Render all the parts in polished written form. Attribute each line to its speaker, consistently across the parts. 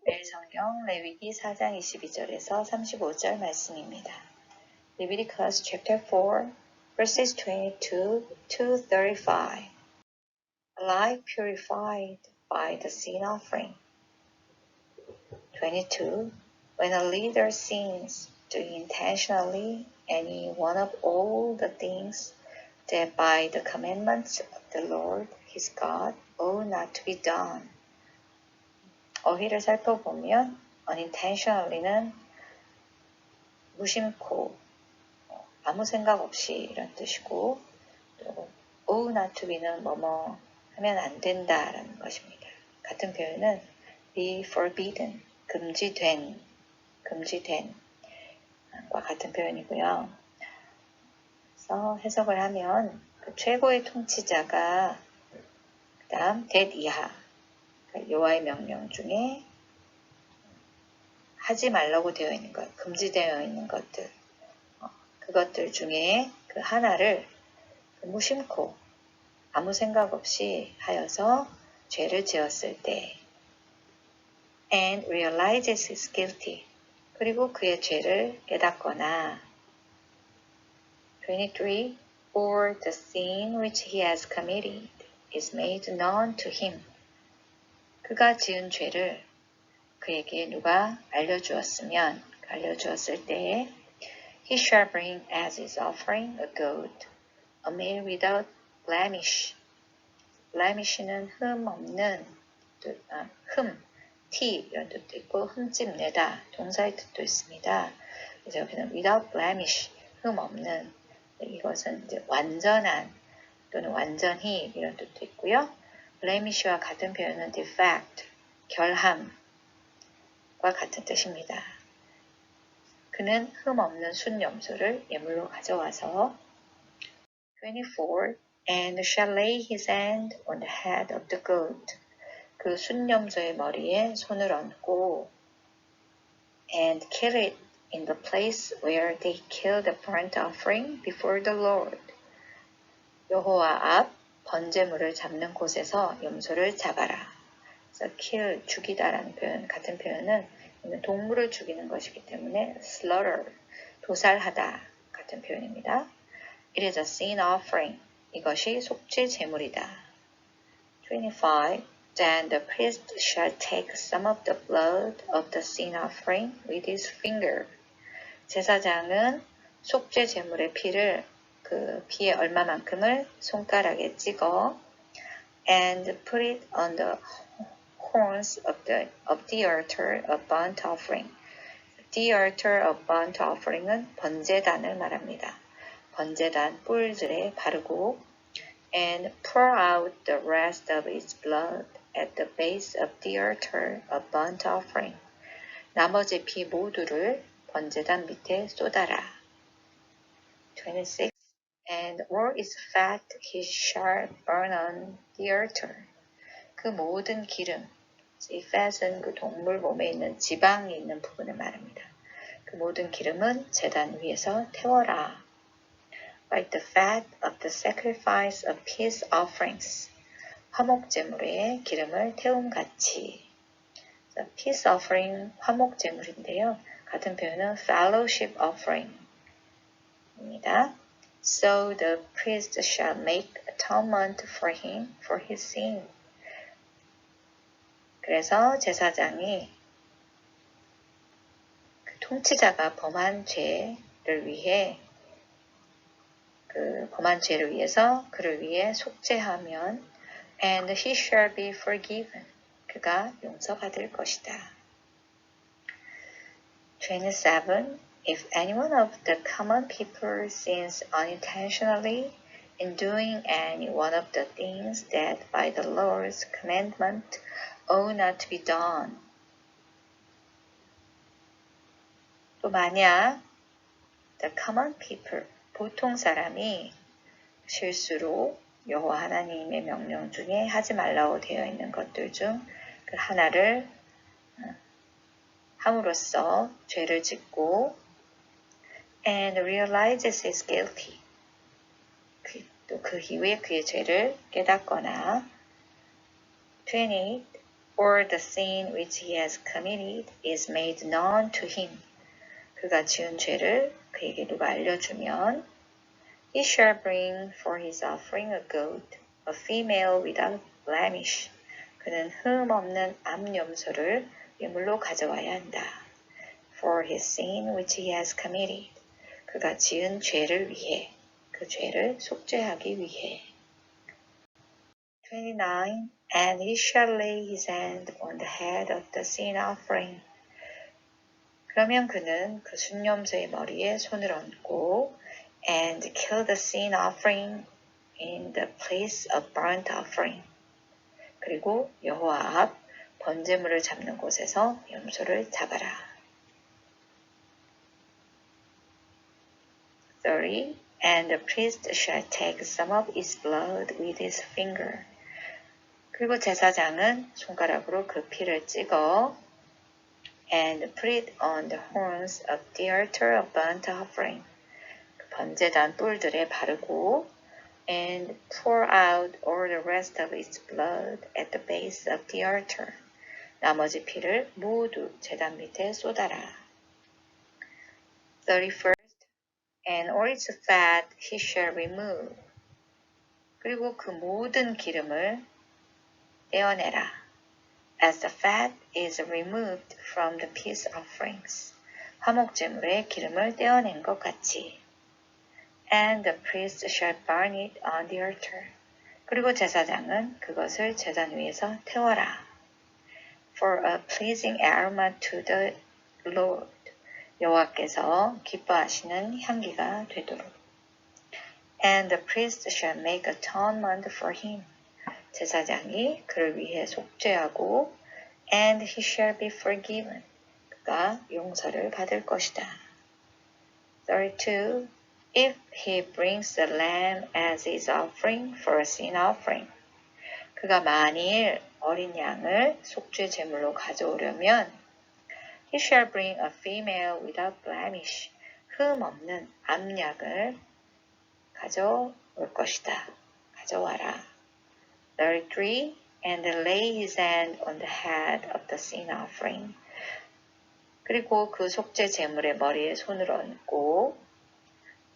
Speaker 1: 매일 성경 레위기 4장 22절에서 35절 말씀입니다. Leviticus chapter 4 verses 22 to 35. A life purified by the sin offering. 22. When a leader sins, doing intentionally any one of all the things that by the commandments of the Lord his God ought not to be done. 어휘를 살펴보면 unintentionally는 무심코 아무 생각 없이 이런 뜻이고 또 ought not to be는 뭐뭐 하면 안 된다라는 것입니다. 같은 표현은 be forbidden, 금지된 과 같은 표현이고요. 그래서 해석을 하면 그 최고의 통치자가 그 다음 that 이하 여호와의 명령 중에 하지 말라고 되어 있는 것, 금지되어 있는 것들 그것들 중에 그 하나를 무심코 아무 생각 없이 하여서 죄를 지었을 때 and realizes his guilty 그리고 그의 죄를 깨닫거나 23 or the sin which he has committed is made known to him 그가 지은 죄를 그에게 누가 알려주었을 때에 he shall bring as his offering a goat, a male without blemish. blemish는 흠 없는, 티 이런 뜻도 있고 흠집 내다 동사의 뜻도 있습니다. 그래서 여기는 without blemish, 흠 없는 이것은 이제 완전한 또는 완전히 이런 뜻도 있고요. blemish와 같은 표현은 defect, 결함과 같은 뜻입니다. 그는 흠 없는 순염소를 예물로 가져와서 24 and shall lay his hand on the head of the goat 그 순염소의 머리에 손을 얹고 and kill it in the place where they kill the burnt offering before the Lord 여호와 앞 번제물을 잡는 곳에서 염소를 잡아라. 그래서 kill, 죽이다라는 표현, 같은 표현은 동물을 죽이는 것이기 때문에 slaughter, 도살하다 같은 표현입니다. It is a sin offering. 이것이 속죄 제물이다. 25. Then the priest shall take some of the blood of the sin offering with his finger. 제사장은 속죄 제물의 피를 그 피의 얼마만큼을 손가락에 찍어 and put it on the horns of the altar of burnt offering. The altar of burnt offering은 번제단을 말합니다. 번제단 뿔들에 바르고 and pour out the rest of its blood at the base of the altar of burnt offering. 나머지 피 모두를 번제단 밑에 쏟아라. 26. And all its fat he shall burn on the altar. 그 모든 기름, 이 fat은 그 동물 몸에 있는 지방이 있는 부분을 말합니다. 그 모든 기름은 제단 위에서 태워라. Like the fat of the sacrifice of peace offerings. 화목제물에 기름을 태움같이. peace offering, 화목제물인데요. 같은 표현은 fellowship offering입니다. So the priest shall make atonement for him for his sin. 그래서 제사장이 그 통치자가 범한 죄를 위해서 그를 위해 속죄하면 and he shall be forgiven. 그가 용서받을 것이다. 27. If any one of the common people sins unintentionally in doing any one of the things that by the Lord's commandment ought not to be done. 또 만약 the common people, 보통 사람이 실수로 여호와 하나님의 명령 중에 하지 말라고 되어 있는 것들 중 그 하나를 함으로써 죄를 짓고 and realizes his guilty. 또 그 이후에 그의 죄를 깨닫거나 28. or the sin which he has committed is made known to him. 그가 지은 죄를 그에게 누가 알려주면 he shall bring for his offering a goat, a female without blemish. 그는 흠 없는 암염소를 예물로 가져와야 한다. For his sin which he has committed. 그가 지은 죄를 위해, 그 죄를 속죄하기 위해. 29. And he shall lay his hand on the head of the sin offering. 그러면 그는 그 순념소의 머리에 손을 얹고 and kill the sin offering in the place of burnt offering. 그리고 여호와 앞 번제물을 잡는 곳에서 염소를 잡아라. 30. And the priest shall take some of its blood with his finger. 그리고 제사장은 손가락으로 그 피를 찍어 and put it on the horns of the altar of burnt offering. 그 번제단 뿔들에 바르고 and pour out all the rest of its blood at the base of the altar. 나머지 피를 모두 제단 밑에 쏟아라. 31st. And all its fat he shall remove. 그리고 그 모든 기름을 떼어내라. As the fat is removed from the peace offerings. 화목제물의 기름을 떼어낸 것 같이. And the priest shall burn it on the altar. 그리고 제사장은 그것을 제단 위에서 태워라. For a pleasing aroma to the Lord. 여호와께서 기뻐하시는 향기가 되도록. And the priest shall make atonement for him. 제사장이 그를 위해 속죄하고 and he shall be forgiven. 그가 용서를 받을 것이다. 32. If he brings the lamb as his offering for a sin offering. 그가 만일 어린 양을 속죄 제물로 가져오려면 he shall bring a female without blemish. 흠 없는 암양을 가져올 것이다. 가져와라. 33. And lay his hand on the head of the sin offering. 그리고 그 속죄 제물의 머리에 손을 얹고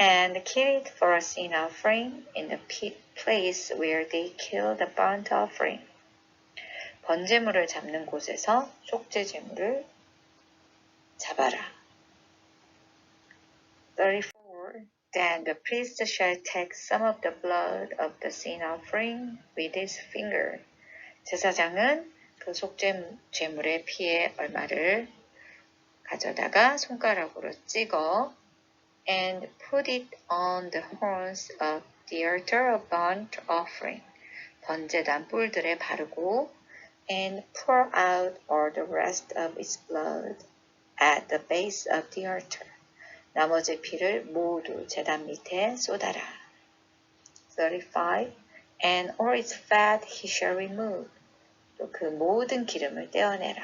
Speaker 1: and kill it for a sin offering in the place where they kill the burnt offering. 번제물을 잡는 곳에서 속죄 제물을 잡아라. 34. Then the priest shall take some of the blood of the sin offering with his finger. 제사장은 그 속죄 제물의 피의 얼마를 가져다가 손가락으로 찍어 and put it on the horns of the altar of burnt offering. 번제단 뿔들에 바르고 and pour out all the rest of its blood at the base of the altar. 나머지 피를 모두 제단 밑에 쏟아라. 35. And all its fat he shall remove. 또 그 모든 기름을 떼어내라.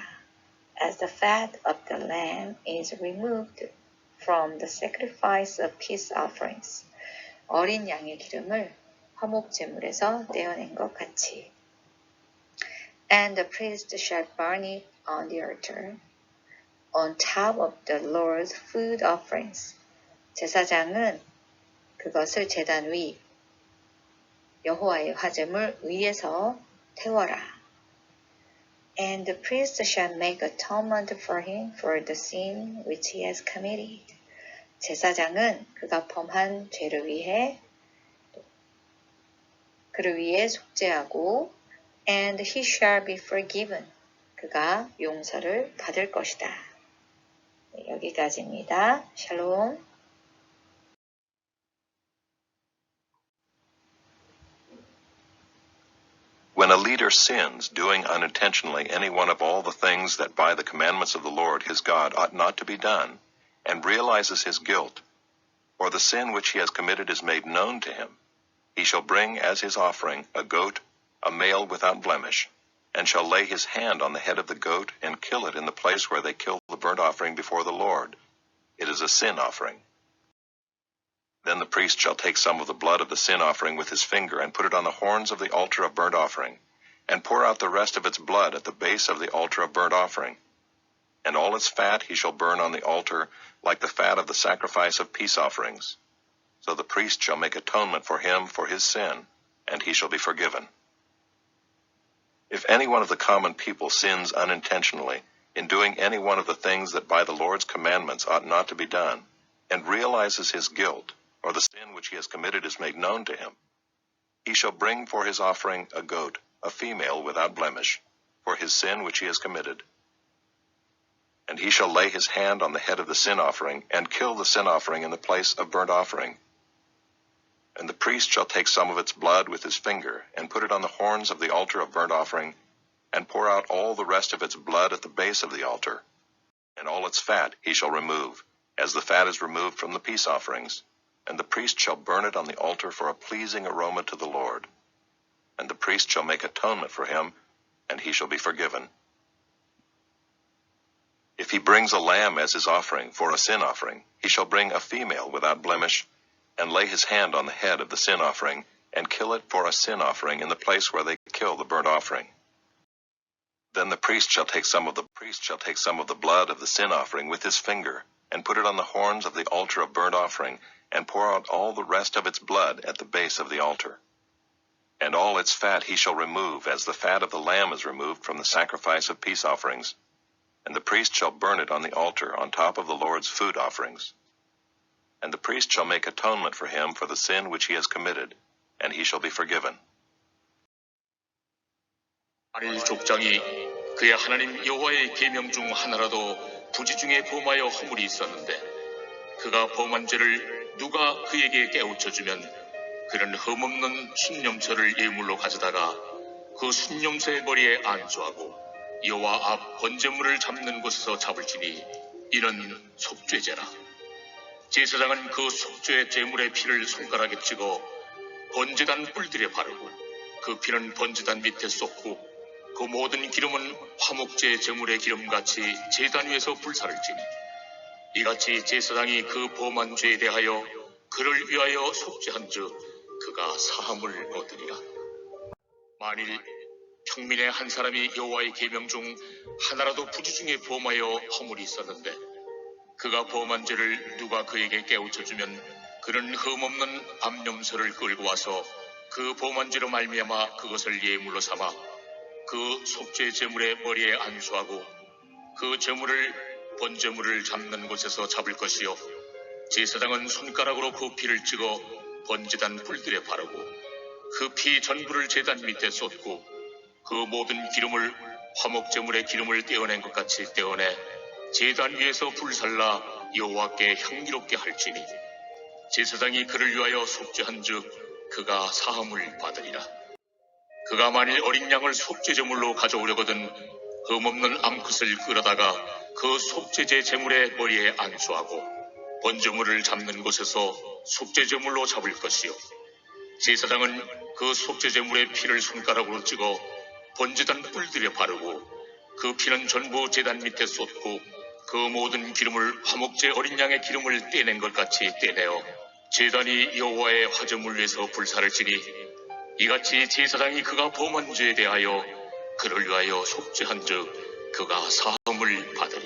Speaker 1: As the fat of the lamb is removed from the sacrifice of peace offerings. 어린 양의 기름을 화목 제물에서 떼어낸 것 같이. And the priest shall burn it on the altar, on top of the Lord's food offerings. 제사장은 그것을 제단 위, 여호와의 화제물 위에서 태워라. And the priest shall make atonement for him for the sin which he has committed. 제사장은 그가 범한 죄를 위해 그를 위해 속죄하고 and he shall be forgiven. 그가 용서를 받을 것이다. 네, 여기까지입니다. 샬롬.
Speaker 2: When a leader sins, doing unintentionally any one of all the things that by the commandments of the Lord his God ought not to be done, and realizes his guilt, or the sin which he has committed is made known to him, he shall bring as his offering a goat, a male without blemish, and shall lay his hand on the head of the goat and kill it in the place where they kill the burnt offering before the Lord. It is a sin offering. Then the priest shall take some of the blood of the sin offering with his finger and put it on the horns of the altar of burnt offering, and pour out the rest of its blood at the base of the altar of burnt offering. And all its fat he shall burn on the altar, like the fat of the sacrifice of peace offerings. So the priest shall make atonement for him for his sin, and he shall be forgiven. If any one of the common people sins unintentionally in doing any one of the things that by the Lord's commandments ought not to be done, and realizes his guilt, or the sin which he has committed is made known to him, he shall bring for his offering a goat, a female without blemish, for his sin which he has committed. And he shall lay his hand on the head of the sin offering, and kill the sin offering in the place of burnt offering. And the priest shall take some of its blood with his finger, and put it on the horns of the altar of burnt offering, and pour out all the rest of its blood at the base of the altar. And all its fat he shall remove, as the fat is removed from the peace offerings. And the priest shall burn it on the altar for a pleasing aroma to the Lord. And the priest shall make atonement for him, and he shall be forgiven. If he brings a lamb as his offering for a sin offering, he shall bring a female without blemish, and lay his hand on the head of the sin offering, and kill it for a sin offering in the place where they kill the burnt offering. Then the priest shall take some of the blood of the sin offering with his finger, and put it on the horns of the altar of burnt offering, and pour out all the rest of its blood at the base of the altar. And all its fat he shall remove, as the fat of the lamb is removed from the sacrifice of peace offerings. And the priest shall burn it on the altar on top of the Lord's food offerings. And the priest shall make atonement for him for the sin which he has committed, and he shall be forgiven.
Speaker 3: 만일 족장이 그의 하나님 여호와의 계명 중 하나라도 부지 중에 범하여 허물이 있었는데 그가 범한 죄를 누가 그에게 깨우쳐주면 그는 흠없는 순념처를 예물로 가져다가 그 순념새의 머리에 안수하고 여호와 앞 번제물을 잡는 곳에서 잡을지니 이는 속죄제라. 제사장은 그 속죄 제물의 피를 손가락에 찍어 번제단 뿔들에 바르고 그 피는 번제단 밑에 쏟고 그 모든 기름은 화목제 제물의 기름같이 제단 위에서 불사를 지니 이같이 제사장이 그 범한 죄에 대하여 그를 위하여 속죄한즉 그가 사함을 얻으리라. 만일 평민의 한 사람이 여호와의 계명 중 하나라도 부지 중에 범하여 허물이 있었는데 그가 범한 죄를 누가 그에게 깨우쳐주면 그는 흠없는 암염소를 끌고 와서 그 범한 죄로 말미암아 그것을 예물로 삼아 그 속죄 제물의 머리에 안수하고 그 제물을 번제물을 잡는 곳에서 잡을 것이요 제사장은 손가락으로 그 피를 찍어 번제단 뿔들에 바르고 그 피 전부를 제단 밑에 쏟고 그 모든 기름을 화목제물의 기름을 떼어낸 것 같이 떼어내 제단 위에서 불살라 여호와께 향기롭게 할지니 제사장이 그를 위하여 속죄한즉 그가 사함을 받으리라. 그가 만일 어린 양을 속죄제물로 가져오려거든 흠없는 암컷을 끌어다가 그 속죄제 제물의 머리에 안수하고 번제물을 잡는 곳에서 속죄제물로 잡을 것이요 제사장은 그 속죄제물의 피를 손가락으로 찍어 번제단 뿔들에 바르고 그 피는 전부 제단 밑에 쏟고 그 모든 기름을 화목제 어린 양의 기름을 떼낸 것 같이 떼내어 제단이 여호와의 화제물 위에서 불사를 지니 이같이 제사장이 그가 범한 죄에 대하여 그를 위하여 속죄한즉 그가 사함을 받으리라.